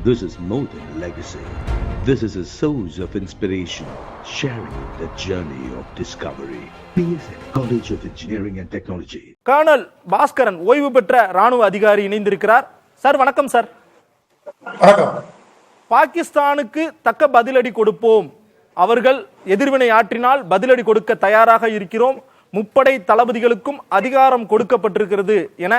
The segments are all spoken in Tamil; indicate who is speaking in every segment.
Speaker 1: This is more than legacy. This is a source of inspiration, sharing the journey of discovery. PSN College of Engineering and Technology.
Speaker 2: Colonel Bhaskaran ஓய்வு பெற்ற ராணுவ அதிகாரி இணைந்திருக்கிறார். சார் வணக்கம் சார்.
Speaker 3: வணக்கம்.
Speaker 2: பாகிஸ்தானுக்கு தக்க பதிலடி கொடுப்போம், அவர்கள் எதிர்வினை ஆற்றினால் பதிலடி கொடுக்க தயாராக இருக்கிறோம், முப்படை தளபதிகளுக்கும் அதிகாரம் கொடுக்கப்பட்டிருக்கிறது என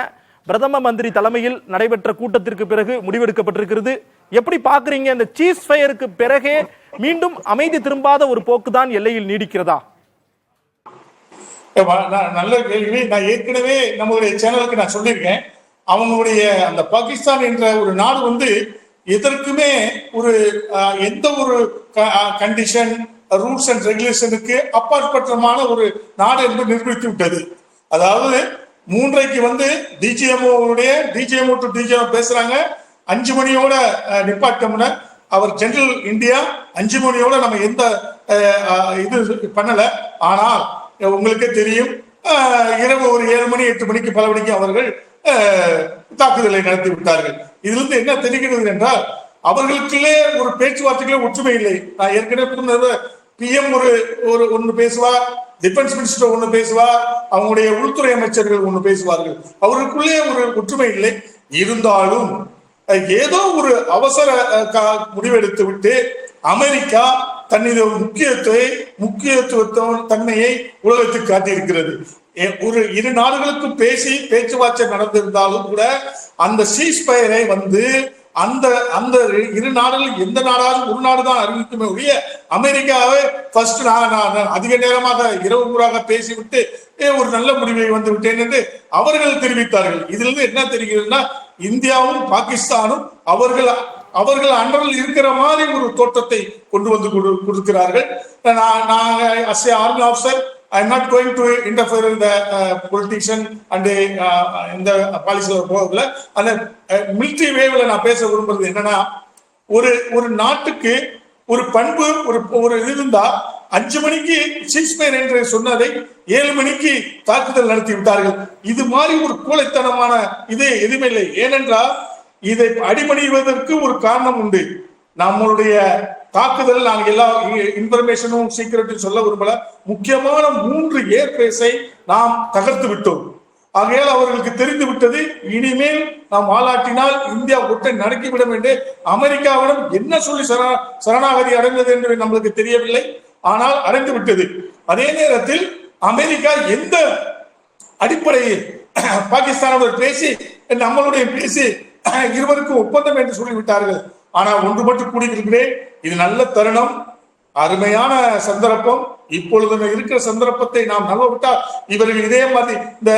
Speaker 2: பிரதம மந்திரி தலைமையில் நடைபெற்ற கூட்டத்திற்கு பிறகு முடிவெடுக்கப்பட்டிருக்கிறது. எப்படி பாக்குறீங்க? இந்த சீஸ் ஃபயருக்கு பிறகே மீண்டும் அமைதி திரும்பாத ஒரு போக்குதான் எல்லையில் நீடிக்கிறதா?
Speaker 3: நல்ல கேள்வி. நான் ஏற்கனவே நம்மளுடைய சேனலுக்கு நான் சொல்லியிருக்கேன், அவங்களுடைய அந்த பாகிஸ்தான் என்ற ஒரு நாடு எதற்குமே ஒரு எந்த ஒரு கண்டிஷன் ரூல்ஸ் அண்ட் ரெகுலேஷனுக்கு அப்பாற்பட்டமான ஒரு நாடு என்று நிரூபித்து விட்டது. அதாவது 3:30 டிஜிஎம்ஓ டு டிஜிஎம்ஓ பேசுறாங்க, 5 மணியோட நிப்பாட்டம்னு அவர் ஜெனரல் இந்தியா 5 மணியோட நம்ம எந்த இது பண்ணல. ஆனால் உங்களுக்கே தெரியும், இரவு ஒரு 7 மணி 8 மணிக்கு பல மணிக்கு அவர்கள் தாக்குதலை நடத்தி விட்டார்கள். இதுல இருந்து என்ன தெரிகிறது என்றால், அவர்களுக்குள்ளே ஒரு பேச்சுவார்த்தைகளே ஒற்றுமை இல்லை. நான் ஏற்கனவே பிஎம் ஒன்னு பேசுவார், டிஃபென்ஸ் மினிஸ்டர் ஒண்ணு பேசுவார், அவங்களுடைய உள்துறை அமைச்சர்கள் ஒண்ணு பேசுவார்கள். அவர்களுக்குள்ளே ஒரு ஒற்றுமை இல்லை. இருந்தாலும் ஏதோ ஒரு அவசர முடிவெடுத்து விட்டு அமெரிக்கா தன்னுடைய முக்கியத்துவ தன்மையை உலகத்துக்கு காட்டியிருக்கிறது. ஒரு இரு நாடுகளுக்கும் பேச்சுவார்த்தை நடந்திருந்தாலும் கூட அந்த சீஸ்பயரை அந்த அந்த இரு நாடுகள் எந்த நாடாலும் ஒரு நாடு தான் அறிவிக்குமே ஒழிய அமெரிக்காவை ஃபர்ஸ்ட் நான் அதிக நேரமாக இரவு முறாக பேசிவிட்டு ஒரு நல்ல முடிவை வந்து விட்டேன் என்று அவர்கள் தெரிவித்தார்கள். இதுல இருந்து என்ன தெரிகிறதுனா, இந்தியாவும் பாகிஸ்தானும் அவர்கள் அண்டரில் இருக்கிற மாதிரி ஒரு தோற்றத்தை கொண்டு வந்து கொடுக்கிறார்கள். நான் as a army officer, I am not going to interfere in the politician and இந்த பாலிசியில போகல. அந்த மிலிட்டரி வேவ்ல நான் பேச விரும்புறது என்னன்னா, ஒரு நாட்டுக்கு ஒரு பண்பு ஒரு இருந்தா 5 மணிக்கு சீஸ்பயர் என்று சொன்னதை 7 மணிக்கு தாக்குதல் நடத்தி விட்டார்கள். இது மாதிரி ஒரு கோழைத்தனமான இது எதுவுமே இல்லை. ஏனென்றால் இதை அடிபணிவதற்கு ஒரு காரணம் உண்டு. நம்மளுடைய தாக்குதல் நாங்கள் எல்லா இன்ஃபர்மேஷனும் சீக்கிரட்டும் சொல்ல விரும்பல. முக்கியமான 3 ஏர்பேஸை நாம் தகர்த்து விட்டோம். ஆகையால் அவர்களுக்கு தெரிந்து விட்டது, இனிமேல் நாம் வாலாட்டினால் இந்தியா ஒற்றை நடக்கிவிடும் என்று. அமெரிக்காவிடம் என்ன சொல்லி சரணாகதி அடைந்தது என்று நம்மளுக்கு தெரியவில்லை, ஆனால் அடைந்து விட்டது. அதே நேரத்தில் அமெரிக்கா எந்த அடிப்படையில் பாகிஸ்தானுடன் பேசி நம்மளுடைய பேசி இருவருக்கும் ஒப்பந்தம் என்று சொல்லிவிட்டார்கள். ஆனால் ஒன்று மட்டும் கூடியிருக்கிறேன், இது நல்ல தருணம், அருமையான சந்தர்ப்பம். இப்பொழுது இருக்கிற சந்தர்ப்பத்தை நாம் நம்ப விட்டால் இவர்கள் இதே மாதிரி இந்த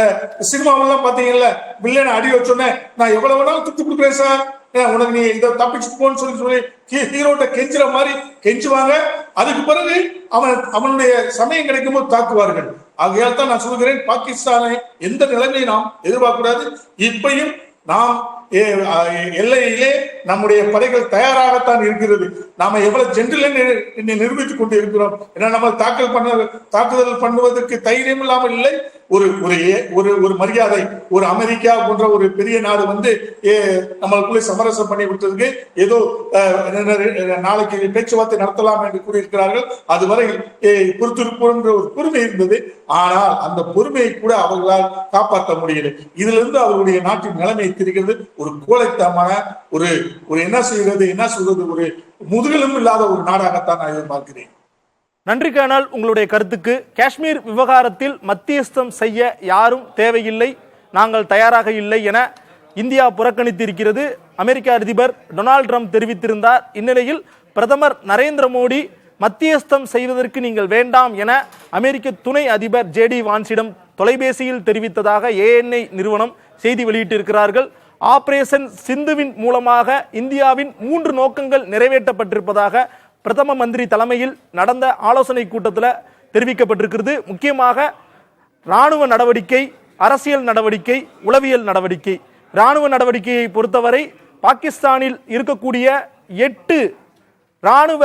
Speaker 3: சினிமாவெல்லாம் பாத்தீங்கல்ல, வில்லனை அடி வச்சோன்னே நான் எவ்வளவு வேணாலும் திட்டு கொடுக்குறேன் சார், உனக்கு நீ இதை தப்பிச்சுட்டு போன்னு சொல்லி ஹீரோட்ட கெஞ்சுற மாதிரி கெஞ்சுவாங்க. அதுக்கு பிறகு அவனுடைய சமயம் கிடைக்கும் போது தாக்குவார்கள். ஆகையால் தான் நான் சொல்கிறேன், பாகிஸ்தானை எந்த நிலைமையை நாம் எதிர்பார்க்க கூடாது. இப்பையும் நாம் எல்லையிலே நம்முடைய படைகள் தயாராகத்தான் இருக்கிறது. நாம எவ்வளவு ஜென்டில் நிரூபித்துக் கொண்டு இருக்கிறோம். ஏன்னா நம்ம தாக்குதல் பண்ணுவதற்கு தைரியம் இல்லாமல் இல்லை. ஒரு மரியாதை, ஒரு அமெரிக்கா போன்ற ஒரு பெரிய நாடு நம்மளுக்குள்ளே சமரசம் பண்ணி விட்டதுக்கு ஏதோ நாளைக்கு பேச்சுவார்த்தை நடத்தலாம் என்று கூறியிருக்கிறார்கள். அதுவரை பொறுத்திருப்போம் என்ற ஒரு பொறுமை இருந்தது. ஆனால் அந்த பொறுமையை கூட அவர்களால் காப்பாற்ற முடியல. இதுல இருந்து அவர்களுடைய நாட்டின் நிலைமை தெரிகிறது. ஒரு கோழைத்தமான ஒரு என்ன சொல்றது ஒரு முதுகெலும் இல்லாத ஒரு நாடாகத்தான் நான் எதிர்பார்க்கிறேன்.
Speaker 2: நன்றி கர்னல், உங்களுடைய கருத்துக்கு. காஷ்மீர் விவகாரத்தில் மத்தியஸ்தம் செய்ய யாரும் தேவையில்லை, நாங்கள் தயாராக இல்லை என இந்தியா புறக்கணித்திருக்கிறது. அமெரிக்க அதிபர் டொனால்டு ட்ரம்ப் தெரிவித்திருந்தார். இந்நிலையில் பிரதமர் நரேந்திர மோடி மத்தியஸ்தம் செய்வதற்கு நீங்கள் வேண்டாம் என அமெரிக்க துணை அதிபர் JD வான்ஸிடம் தொலைபேசியில் தெரிவித்ததாக ANI நிறுவனம் செய்தி வெளியிட்டிருக்கிறார்கள். ஆபரேஷன் சிந்துவின் மூலமாக இந்தியாவின் 3 நோக்கங்கள் நிறைவேற்றப்பட்டிருப்பதாக பிரதம மந்திரி தலைமையில் நடந்த ஆலோசனை கூட்டத்தில் தெரிவிக்கப்பட்டிருக்கிறது. முக்கியமாக இராணுவ நடவடிக்கை, அரசியல் நடவடிக்கை, உளவியல் நடவடிக்கை. இராணுவ நடவடிக்கையை பொறுத்தவரை பாகிஸ்தானில் இருக்கக்கூடிய 8 இராணுவ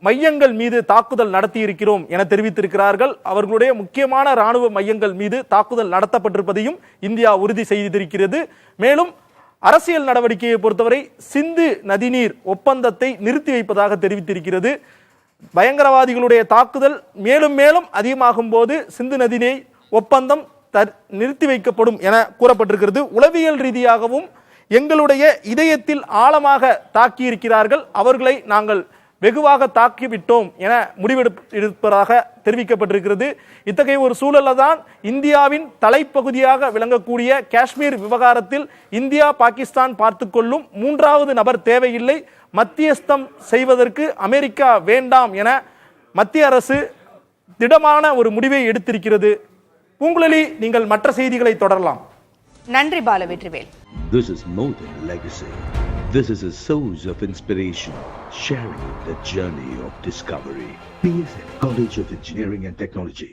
Speaker 2: மையங்கள் மீது தாக்குதல் நடத்தி இருக்கிறோம் என தெரிவித்திருக்கிறார்கள். அவர்களுடைய முக்கியமான இராணுவ மையங்கள் மீது தாக்குதல் நடத்தப்பட்டிருப்பதையும் இந்தியா உறுதி செய்திருக்கிறது. மேலும் அரசியல் நடவடிக்கையை பொறுத்தவரை சிந்து நதிநீர் ஒப்பந்தத்தை நிறுத்தி வைப்பதாக தெரிவித்திருக்கிறது. பயங்கரவாதிகளுடைய தாக்குதல் மேலும் மேலும் அதிகமாகும் போது சிந்து நதிநீர் ஒப்பந்தம் நிறுத்தி வைக்கப்படும் என கூறப்பட்டிருக்கிறது. உளவியல் ரீதியாகவும் எங்களுடைய இதயத்தில் ஆழமாக தாக்கியிருக்கிறார்கள், அவர்களை நாங்கள் வெகுவாக தாக்கிவிட்டோம் என முடிவெடுப்பதாக தெரிவிக்கப்பட்டிருக்கிறது. இத்தகைய ஒரு சூழலில் தான் இந்தியாவின் தலைப்பகுதியாக விளங்கக்கூடிய காஷ்மீர் விவகாரத்தில் இந்தியா பாகிஸ்தான் பார்த்துக்கொள்ளும், மூன்றாவது நபர் தேவையில்லை, மத்தியஸ்தம் செய்வதற்கு அமெரிக்கா வேண்டாம் என மத்திய அரசு திடமான ஒரு முடிவை எடுத்திருக்கிறது. பூங்குழலி, நீங்கள் மற்ற செய்திகளை தொடரலாம்.
Speaker 4: நன்றி Balavetrivel.
Speaker 1: This is more than legacy. This is a source of inspiration, sharing the journey of discovery. PSN College of Engineering and Technology.